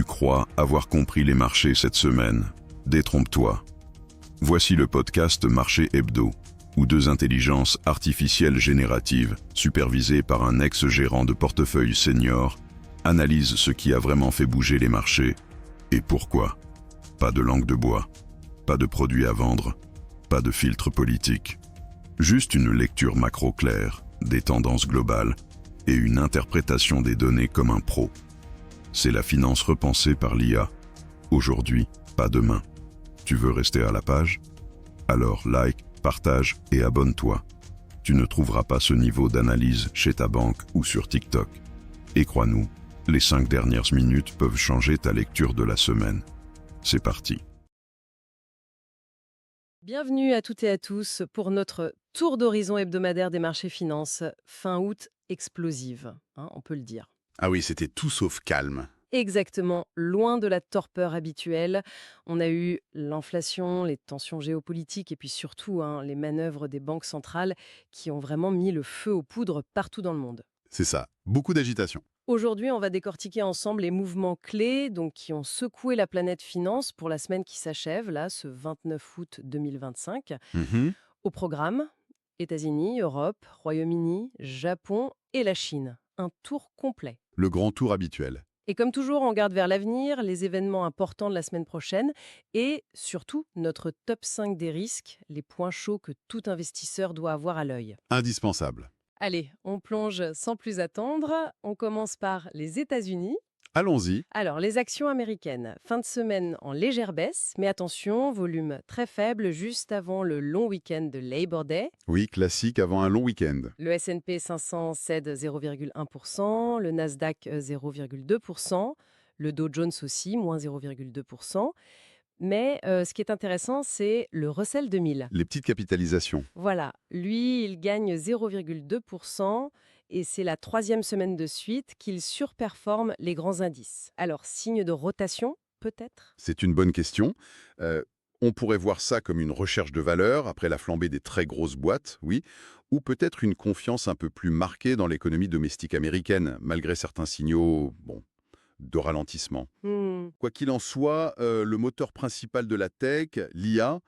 croit avoir compris les marchés cette semaine. Détrompe-toi. Voici le podcast Marché Hebdo, où deux intelligences artificielles génératives, supervisées par un ex-gérant de portefeuille senior, analysent ce qui a vraiment fait bouger les marchés et pourquoi. Pas de langue de bois, pas de produits à vendre, pas de filtre politique. Juste une lecture macro claire des tendances globales et une interprétation des données comme un pro. C'est la finance repensée par l'IA. Aujourd'hui, pas demain. Tu veux rester à la page? Alors like, partage et abonne-toi. Tu ne trouveras pas ce niveau d'analyse chez ta banque ou sur TikTok. Et crois-nous, les 5 dernières minutes peuvent changer ta lecture de la semaine. C'est parti. Bienvenue à toutes et à tous pour notre tour d'horizon hebdomadaire des marchés finances. Fin août explosive, on peut le dire. Ah oui, c'était tout sauf calme. Exactement, loin de la torpeur habituelle. On a eu l'inflation, les tensions géopolitiques et puis surtout les manœuvres des banques centrales qui ont vraiment mis le feu aux poudres partout dans le monde. C'est ça, beaucoup d'agitation. Aujourd'hui, on va décortiquer ensemble les mouvements clés qui ont secoué la planète finance pour la semaine qui s'achève, là, ce 29 août 2025. Au programme, États-Unis, Europe, Royaume-Uni, Japon et la Chine. Un tour complet. Le grand tour habituel. Et comme toujours, on regarde vers l'avenir, les événements importants de la semaine prochaine et surtout notre top 5 des risques, les points chauds que tout investisseur doit avoir à l'œil. Indispensable. Allez, on plonge sans plus attendre. On commence par les États-Unis. Allons-y. Alors, les actions américaines, fin de semaine en légère baisse, mais attention, volume très faible juste avant le long week-end de Labor Day. Oui, classique avant un long week-end. Le S&P 500 cède 0,1%, le Nasdaq 0,2%, le Dow Jones aussi, moins 0,2%. Mais ce qui est intéressant, c'est le Russell 2000. Les petites capitalisations. Voilà, lui, il gagne 0,2% et c'est la 3e semaine de suite qu'il surperforme les grands indices. Alors, signe de rotation, peut-être? C'est une bonne question. On pourrait voir ça comme une recherche de valeur après la flambée des très grosses boîtes, oui, ou peut-être une confiance un peu plus marquée dans l'économie domestique américaine, malgré certains signaux, de ralentissement. Quoi qu'il en soit, le moteur principal de la tech, l'IA,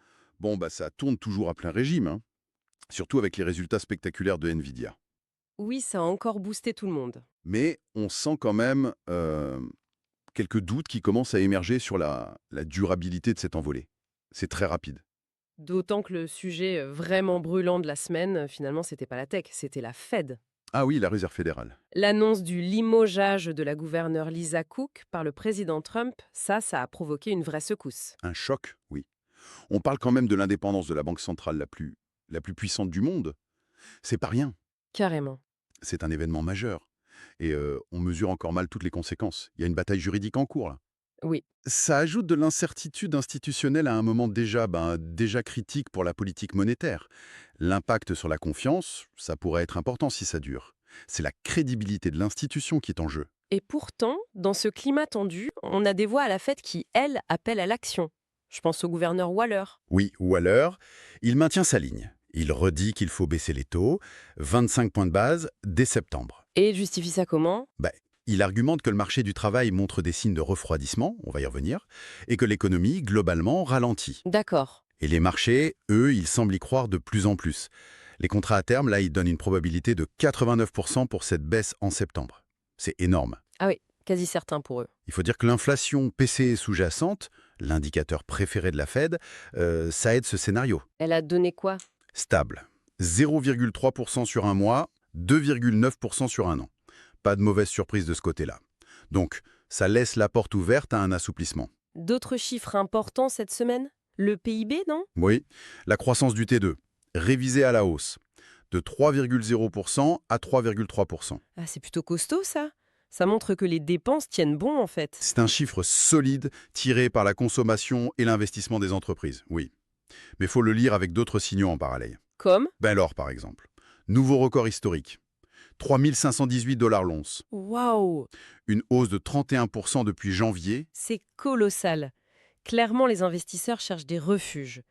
ça tourne toujours à plein régime, hein. Surtout avec les résultats spectaculaires de Nvidia. Oui, ça a encore boosté tout le monde. Mais on sent quand même quelques doutes qui commencent à émerger sur la durabilité de cette envolée. C'est très rapide. D'autant que le sujet vraiment brûlant de la semaine, finalement, c'était pas la tech, c'était la Fed. Ah oui, la Réserve fédérale. L'annonce du limogeage de la gouverneure Lisa Cook par le président Trump, ça a provoqué une vraie secousse. Un choc, oui. On parle quand même de l'indépendance de la banque centrale la plus puissante du monde. C'est pas rien. Carrément. C'est un événement majeur. Et on mesure encore mal toutes les conséquences. Il y a une bataille juridique en cours, là. Oui. Ça ajoute de l'incertitude institutionnelle à un moment déjà critique pour la politique monétaire. L'impact sur la confiance, ça pourrait être important si ça dure. C'est la crédibilité de l'institution qui est en jeu. Et pourtant, dans ce climat tendu, on a des voix à la Fed qui, elles, appellent à l'action. Je pense au gouverneur Waller. Oui, Waller, il maintient sa ligne. Il redit qu'il faut baisser les taux, 25 points de base, dès septembre. Et il justifie ça comment? Il argumente que le marché du travail montre des signes de refroidissement, on va y revenir, et que l'économie, globalement, ralentit. D'accord. Et les marchés, eux, ils semblent y croire de plus en plus. Les contrats à terme, là, ils donnent une probabilité de 89% pour cette baisse en septembre. C'est énorme. Ah oui, quasi certain pour eux. Il faut dire que l'inflation PCE sous-jacente, l'indicateur préféré de la Fed, ça aide ce scénario. Elle a donné quoi? Stable. 0,3% sur un mois, 2,9% sur un an. Pas de mauvaise surprise de ce côté-là. Donc, ça laisse la porte ouverte à un assouplissement. D'autres chiffres importants cette semaine? Le PIB, non? Oui, la croissance du T2, révisée à la hausse, de 3,0% à 3,3%. Ah, c'est plutôt costaud, ça. Ça montre que les dépenses tiennent bon, en fait. C'est un chiffre solide tiré par la consommation et l'investissement des entreprises, oui. Mais il faut le lire avec d'autres signaux en parallèle. Comme? L'or, par exemple. Nouveau record historique. 3518 $ l'once. Waouh! Une hausse de 31% depuis janvier. C'est colossal. Clairement, les investisseurs cherchent des refuges.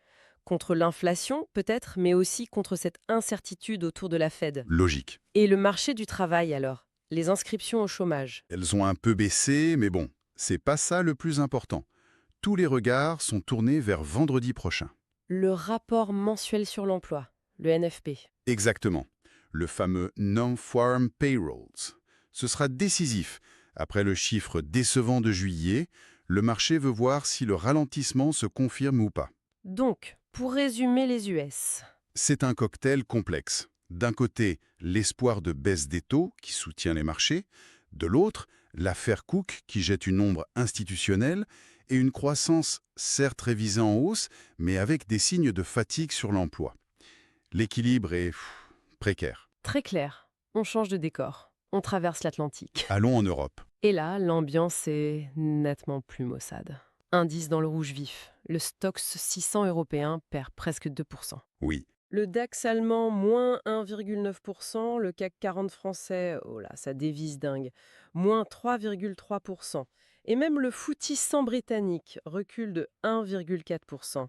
Contre l'inflation, peut-être, mais aussi contre cette incertitude autour de la Fed. Logique. Et le marché du travail, alors? Les inscriptions au chômage? Elles ont un peu baissé, mais c'est pas ça le plus important. Tous les regards sont tournés vers vendredi prochain. Le rapport mensuel sur l'emploi, le NFP. Exactement. Le fameux Non-Farm Payrolls. Ce sera décisif. Après le chiffre décevant de juillet, le marché veut voir si le ralentissement se confirme ou pas. Donc, pour résumer les US. C'est un cocktail complexe. D'un côté, l'espoir de baisse des taux qui soutient les marchés. De l'autre, l'affaire Cook qui jette une ombre institutionnelle et une croissance certes révisée en hausse, mais avec des signes de fatigue sur l'emploi. L'équilibre est précaire. Très clair. On change de décor. On traverse l'Atlantique. Allons en Europe. Et là, l'ambiance est nettement plus maussade. Indice dans le rouge vif. Le Stoxx 600 européen perd presque 2%. Oui. Le DAX allemand, moins 1,9%. Le CAC 40 français, oh là, ça dévisse dingue, moins 3,3%. Et même le FTSE 100 britannique recule de 1,4%.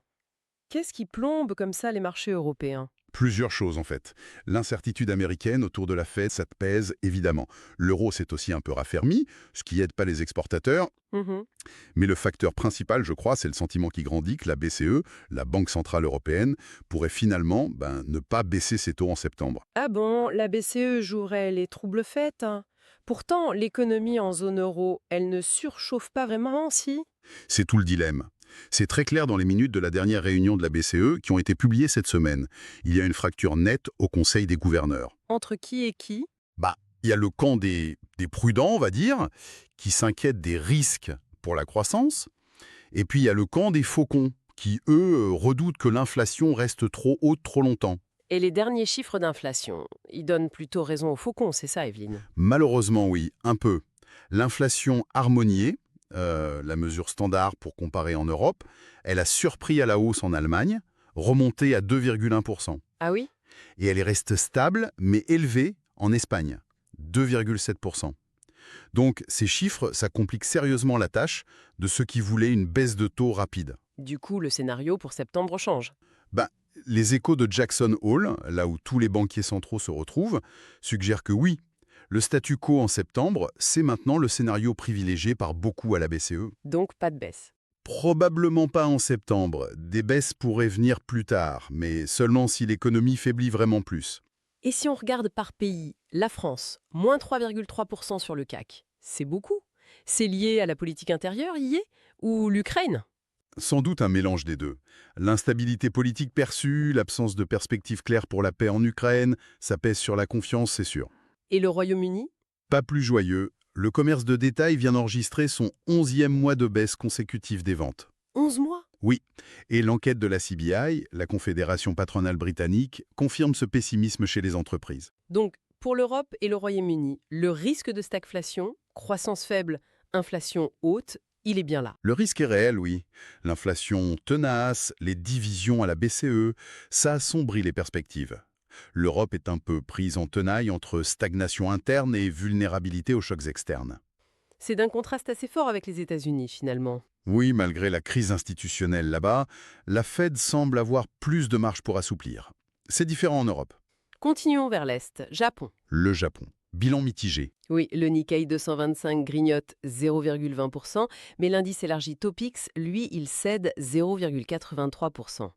Qu'est-ce qui plombe comme ça les marchés européens ? Plusieurs choses en fait. L'incertitude américaine autour de la Fed, ça te pèse évidemment. L'euro s'est aussi un peu raffermi, ce qui aide pas les exportateurs. Mais le facteur principal, je crois, c'est le sentiment qui grandit que la BCE, la Banque Centrale Européenne, pourrait finalement ne pas baisser ses taux en septembre. Ah bon, la BCE jouerait les troubles faits, hein. Pourtant, l'économie en zone euro, elle ne surchauffe pas vraiment, si ? C'est tout le dilemme. C'est très clair dans les minutes de la dernière réunion de la BCE qui ont été publiées cette semaine. Il y a une fracture nette au Conseil des gouverneurs. Entre qui et qui ? Il y a le camp des prudents, on va dire, qui s'inquiètent des risques pour la croissance. Et puis il y a le camp des faucons, qui, eux, redoutent que l'inflation reste trop haute trop longtemps. Et les derniers chiffres d'inflation, ils donnent plutôt raison aux faucons, c'est ça, Evelyne ? Malheureusement, oui, un peu. L'inflation harmoniée, la mesure standard pour comparer en Europe, elle a surpris à la hausse en Allemagne, remontée à 2,1%. Ah oui ? Et elle reste stable, mais élevée en Espagne, 2,7%. Donc ces chiffres, ça complique sérieusement la tâche de ceux qui voulaient une baisse de taux rapide. Du coup, le scénario pour septembre change. Les échos de Jackson Hole, là où tous les banquiers centraux se retrouvent, suggèrent que oui, le statu quo en septembre, c'est maintenant le scénario privilégié par beaucoup à la BCE. Donc pas de baisse. Probablement pas en septembre. Des baisses pourraient venir plus tard, mais seulement si l'économie faiblit vraiment plus. Et si on regarde par pays, la France, moins 3,3% sur le CAC, c'est beaucoup. C'est lié à la politique intérieure, y est ? Ou l'Ukraine ? Sans doute un mélange des deux. L'instabilité politique perçue, l'absence de perspective claire pour la paix en Ukraine, ça pèse sur la confiance, c'est sûr. Et le Royaume-Uni ? Pas plus joyeux, le commerce de détail vient d'enregistrer son 11e mois de baisse consécutive des ventes. 11 mois ? Oui, et l'enquête de la CBI, la Confédération patronale britannique, confirme ce pessimisme chez les entreprises. Donc, pour l'Europe et le Royaume-Uni, le risque de stagflation, croissance faible, inflation haute, il est bien là. Le risque est réel, oui. L'inflation tenace, les divisions à la BCE, ça assombrit les perspectives. L'Europe est un peu prise en tenaille entre stagnation interne et vulnérabilité aux chocs externes. C'est d'un contraste assez fort avec les États-Unis, finalement. Oui, malgré la crise institutionnelle là-bas, la Fed semble avoir plus de marge pour assouplir. C'est différent en Europe. Continuons vers l'Est. Japon. Le Japon. Bilan mitigé. Oui, le Nikkei 225 grignote 0,20%, mais l'indice élargi Topix, lui, il cède 0,83%.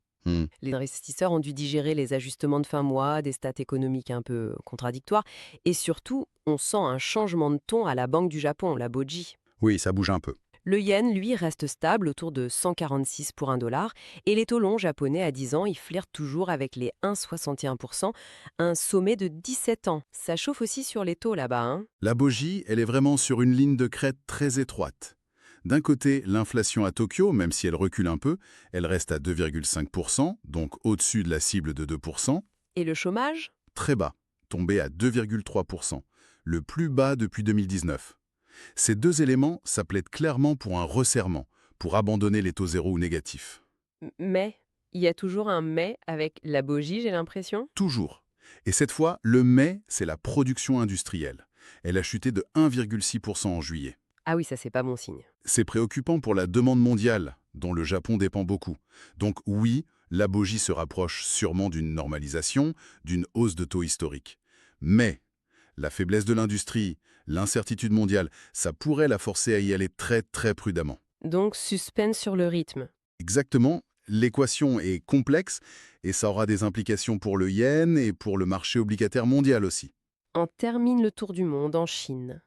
Les investisseurs ont dû digérer les ajustements de fin mois, des stats économiques un peu contradictoires, et surtout, on sent un changement de ton à la Banque du Japon, la BOJI. Oui, ça bouge un peu. Le yen, lui, reste stable autour de 146 pour $1, et les taux longs japonais à 10 ans, ils flirtent toujours avec les 1,61%, un sommet de 17 ans. Ça chauffe aussi sur les taux là-bas, hein. La BOJI, elle est vraiment sur une ligne de crête très étroite. D'un côté, l'inflation à Tokyo, même si elle recule un peu, elle reste à 2,5%, donc au-dessus de la cible de 2%. Et le chômage ? Très bas, tombé à 2,3%, le plus bas depuis 2019. Ces deux éléments, ça plaide clairement pour un resserrement, pour abandonner les taux zéro ou négatifs. Mais, il y a toujours un mais avec la BOJI, j'ai l'impression. Toujours. Et cette fois, le mais, c'est la production industrielle. Elle a chuté de 1,6% en juillet. Ah oui, ça c'est pas bon signe. C'est préoccupant pour la demande mondiale, dont le Japon dépend beaucoup. Donc oui, la BOJI se rapproche sûrement d'une normalisation, d'une hausse de taux historique. Mais la faiblesse de l'industrie, L'incertitude mondiale, ça pourrait la forcer à y aller très très prudemment. Donc, suspense sur le rythme. Exactement, l'équation est complexe et ça aura des implications pour le yen et pour le marché obligataire mondial aussi. On termine le tour du monde en Chine.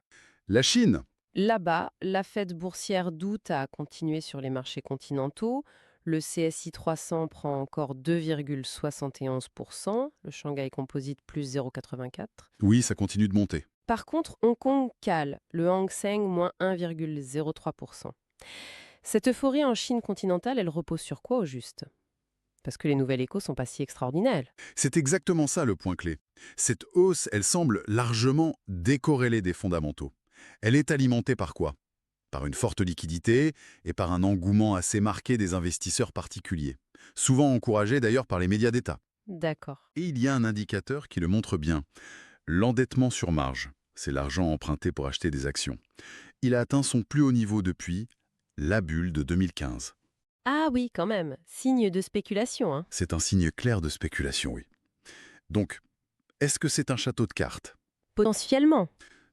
La Chine, Là-bas, la fête boursière d'août a continué sur les marchés continentaux. Le CSI 300 prend encore 2,71%, le Shanghai Composite plus 0,84%. oui, ça continue de monter. Par contre, Hong Kong cale, le Hang Seng moins 1,03%. Cette euphorie en Chine continentale, elle repose sur quoi au juste? Parce que les nouvelles échos sont pas si extraordinaires. C'est exactement ça le point clé. Cette hausse, elle semble largement décorrélée des fondamentaux. Elle est alimentée par quoi? Par une forte liquidité et par un engouement assez marqué des investisseurs particuliers, souvent encouragés d'ailleurs par les médias d'État. D'accord. Et il y a un indicateur qui le montre bien. L'endettement sur marge, c'est l'argent emprunté pour acheter des actions. Il a atteint son plus haut niveau depuis la bulle de 2015. Ah oui, quand même. Signe de spéculation, hein. C'est un signe clair de spéculation, oui. Donc, est-ce que c'est un château de cartes? Potentiellement.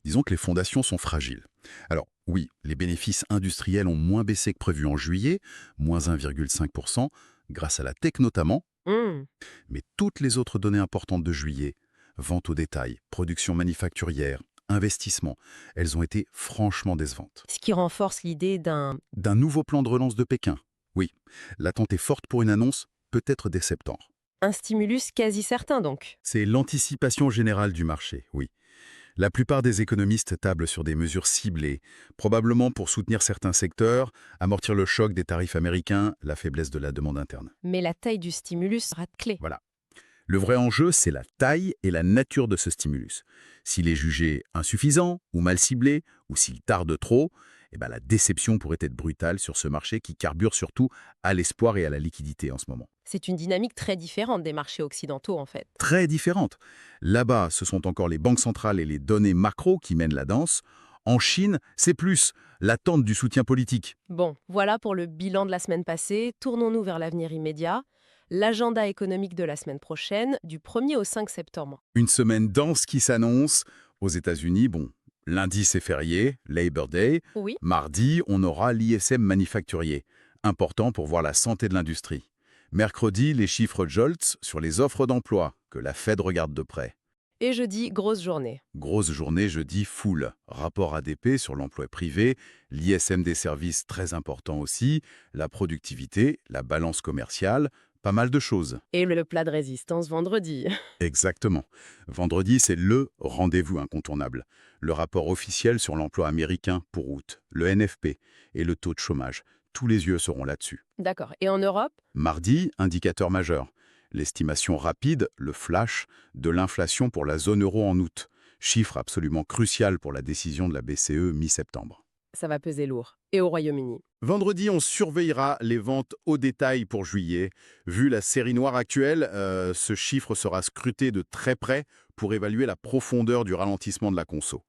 Disons que les fondations sont fragiles. Alors, oui, les bénéfices industriels ont moins baissé que prévu en juillet, moins 1,5%, grâce à la tech notamment, Hmm. mais toutes les autres données importantes de juillet, vente au détail, production manufacturière, investissement, elles ont été franchement décevantes. Ce qui renforce l'idée D'un nouveau plan de relance de Pékin. Oui, l'attente est forte pour une annonce, peut-être dès septembre. un stimulus quasi certain, donc. C'est l'anticipation générale du marché, oui. La plupart des économistes tablent sur des mesures ciblées, probablement pour soutenir certains secteurs, amortir le choc des tarifs américains, la faiblesse de la demande interne. Mais la taille du stimulus sera clé. Voilà. Le vrai enjeu, c'est la taille et la nature de ce stimulus. S'il est jugé insuffisant ou mal ciblé, ou s'il tarde trop, la déception pourrait être brutale sur ce marché qui carbure surtout à l'espoir et à la liquidité en ce moment. C'est une dynamique très différente des marchés occidentaux, en fait. Très différente. Là-bas, ce sont encore les banques centrales et les données macro qui mènent la danse. En Chine, c'est plus l'attente du soutien politique. Bon, voilà pour le bilan de la semaine passée. Tournons-nous vers l'avenir immédiat. L'agenda économique de la semaine prochaine, du 1er au 5 septembre. Une semaine dense qui s'annonce. Aux États-Unis, lundi c'est férié, Labor Day. Oui. Mardi, on aura l'ISM manufacturier, important pour voir la santé de l'industrie. Mercredi, les chiffres JOLTS sur les offres d'emploi, que la Fed regarde de près. Et jeudi, grosse journée. Grosse journée jeudi full. Rapport ADP sur l'emploi privé, l'ISM des services très important aussi, la productivité, la balance commerciale, pas mal de choses. Et le plat de résistance vendredi. Exactement. Vendredi, c'est le rendez-vous incontournable. Le rapport officiel sur l'emploi américain pour août, le NFP et le taux de chômage. Tous les yeux seront là-dessus. D'accord. Et en Europe? Mardi, indicateur majeur. L'estimation rapide, le flash, de l'inflation pour la zone euro en août. Chiffre absolument crucial pour la décision de la BCE mi-septembre. Ça va peser lourd. Et au Royaume-Uni? Vendredi, on surveillera les ventes au détail pour juillet. Vu la série noire actuelle, ce chiffre sera scruté de très près pour évaluer la profondeur du ralentissement de la conso.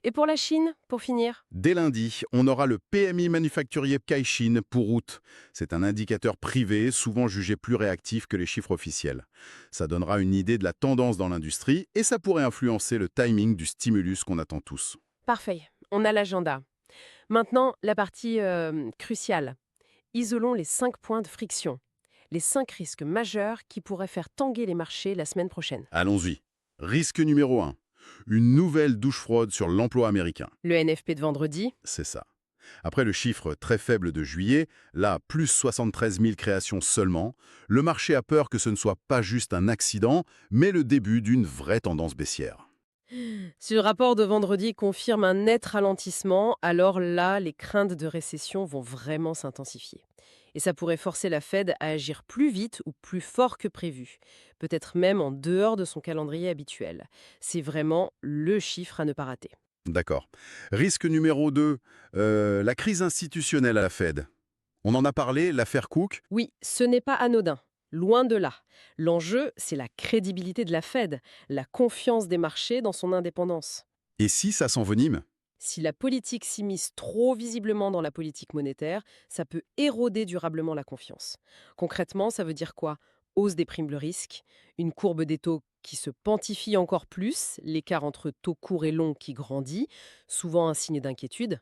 Et pour la Chine, pour finir? Dès lundi, on aura le PMI manufacturier Caixin pour août. C'est un indicateur privé, souvent jugé plus réactif que les chiffres officiels. Ça donnera une idée de la tendance dans l'industrie et ça pourrait influencer le timing du stimulus qu'on attend tous. Parfait. On a l'agenda. Maintenant, la partie cruciale. Isolons les 5 points de friction. Les 5 risques majeurs qui pourraient faire tanguer les marchés la semaine prochaine. Allons-y. Risque numéro 1. Une nouvelle douche froide sur l'emploi américain. Le NFP de vendredi? C'est ça. Après le chiffre très faible de juillet, là, plus 73 000 créations seulement, le marché a peur que ce ne soit pas juste un accident, mais le début d'une vraie tendance baissière. Si le rapport de vendredi confirme un net ralentissement, alors là, les craintes de récession vont vraiment s'intensifier. Et ça pourrait forcer la Fed à agir plus vite ou plus fort que prévu, peut-être même en dehors de son calendrier habituel. C'est vraiment le chiffre à ne pas rater. D'accord. Risque numéro 2, la crise institutionnelle à la Fed. On en a parlé, l'affaire Cook. Oui, ce n'est pas anodin. Loin de là. L'enjeu, c'est la crédibilité de la Fed, la confiance des marchés dans son indépendance. Et si ça s'envenime? Si la politique s'immisce trop visiblement dans la politique monétaire, ça peut éroder durablement la confiance. Concrètement, ça veut dire quoi? hausse des primes de risque, une courbe des taux qui se quantifie encore plus, l'écart entre taux courts et longs qui grandit, souvent un signe d'inquiétude.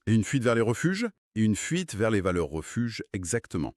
Et une fuite vers les refuges? Et une fuite vers les valeurs refuges, exactement.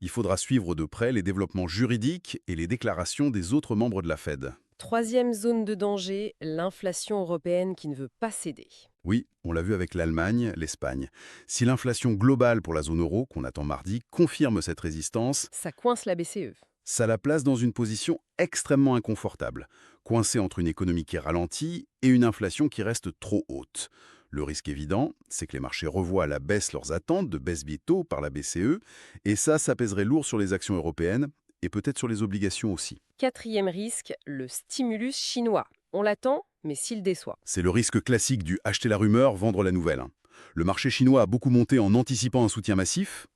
Il faudra suivre de près les développements juridiques et les déclarations des autres membres de la Fed. Troisième zone de danger, l'inflation européenne qui ne veut pas céder. Oui, on l'a vu avec l'Allemagne, l'Espagne. Si l'inflation globale pour la zone euro, qu'on attend mardi, confirme cette résistance, Ça coince la BCE. ça la place dans une position extrêmement inconfortable, coincée entre une économie qui ralentit et une inflation qui reste trop haute. Le risque évident, c'est que les marchés revoient à la baisse leurs attentes de baisse des taux par la BCE, et ça pèserait lourd sur les actions européennes et peut-être sur les obligations aussi. Quatrième risque, le stimulus chinois. On l'attend, mais s'il déçoit. C'est le risque classique du acheter la rumeur, vendre la nouvelle. Le marché chinois a beaucoup monté en anticipant un soutien massif.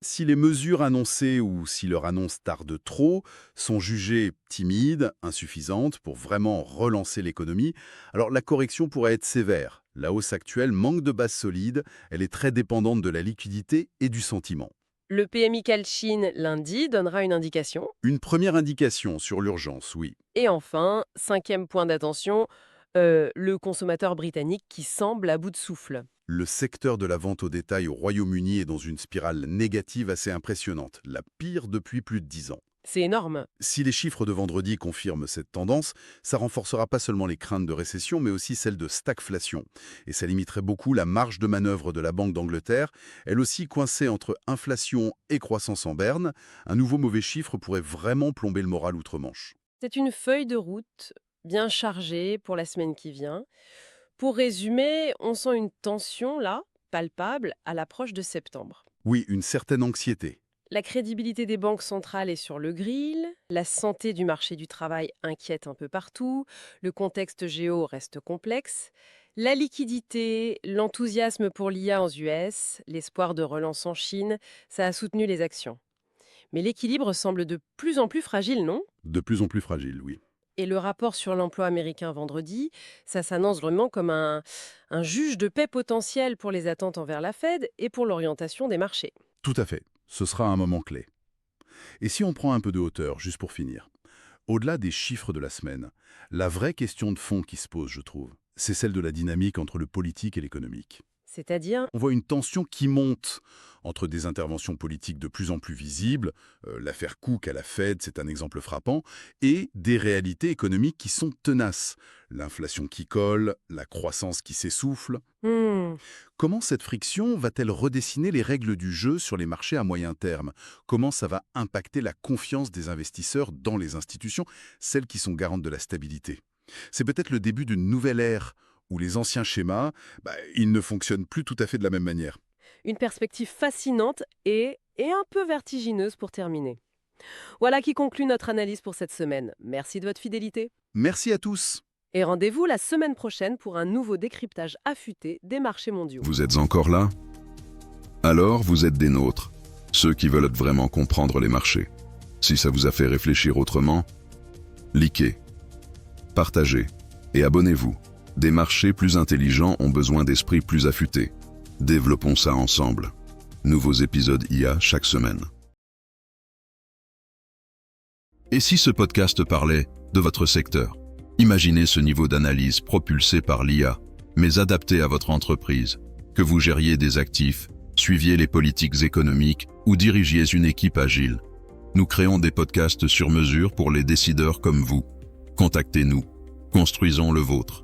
Si les mesures annoncées ou si leur annonce tarde trop sont jugées timides, insuffisantes pour vraiment relancer l'économie, alors la correction pourrait être sévère. La hausse actuelle manque de base solide, elle est très dépendante de la liquidité et du sentiment. Le PMI Chine lundi donnera une indication. Une première indication sur l'urgence, oui. Et enfin, cinquième point d'attention, le consommateur britannique qui semble à bout de souffle. Le secteur de la vente au détail au Royaume-Uni est dans une spirale négative assez impressionnante, la pire depuis plus de 10 ans. C'est énorme. Si les chiffres de vendredi confirment cette tendance, ça renforcera pas seulement les craintes de récession, mais aussi celles de stagflation. Et ça limiterait beaucoup la marge de manœuvre de la Banque d'Angleterre, elle aussi coincée entre inflation et croissance en berne. Un nouveau mauvais chiffre pourrait vraiment plomber le moral outre-Manche. C'est une feuille de route bien chargée pour la semaine qui vient. Pour résumer, on sent une tension, là, palpable, à l'approche de septembre. Oui, une certaine anxiété. La crédibilité des banques centrales est sur le grill, la santé du marché du travail inquiète un peu partout, le contexte géo reste complexe, la liquidité, l'enthousiasme pour l'IA aux US, l'espoir de relance en Chine, ça a soutenu les actions. Mais l'équilibre semble de plus en plus fragile, non ? De plus en plus fragile, oui. Et le rapport sur l'emploi américain vendredi, ça s'annonce vraiment comme un juge de paix potentiel pour les attentes envers la Fed et pour l'orientation des marchés. Tout à fait. Ce sera un moment clé. Et si on prend un peu de hauteur, juste pour finir, au-delà des chiffres de la semaine, la vraie question de fond qui se pose, je trouve, c'est celle de la dynamique entre le politique et l'économique. C'est-à-dire, On voit une tension qui monte entre des interventions politiques de plus en plus visibles, l'affaire Cook à la Fed, c'est un exemple frappant, et des réalités économiques qui sont tenaces. L'inflation qui colle, la croissance qui s'essouffle. Comment cette friction va-t-elle redessiner les règles du jeu sur les marchés à moyen terme? Comment ça va impacter la confiance des investisseurs dans les institutions, celles qui sont garantes de la stabilité? C'est peut-être le début d'une nouvelle ère où les anciens schémas, ils ne fonctionnent plus tout à fait de la même manière. une perspective fascinante et un peu vertigineuse pour terminer. Voilà qui conclut notre analyse pour cette semaine. Merci de votre fidélité. Merci à tous. Et rendez-vous la semaine prochaine pour un nouveau décryptage affûté des marchés mondiaux. Vous êtes encore là? Alors vous êtes des nôtres, ceux qui veulent vraiment comprendre les marchés. Si ça vous a fait réfléchir autrement, likez, partagez et abonnez-vous. Des marchés plus intelligents ont besoin d'esprits plus affûtés. Développons ça ensemble. Nouveaux épisodes IA chaque semaine. Et si ce podcast parlait de votre secteur? Imaginez ce niveau d'analyse propulsé par l'IA, mais adapté à votre entreprise. Que vous gériez des actifs, suiviez les politiques économiques ou dirigiez une équipe agile. Nous créons des podcasts sur mesure pour les décideurs comme vous. Contactez-nous. Construisons le vôtre.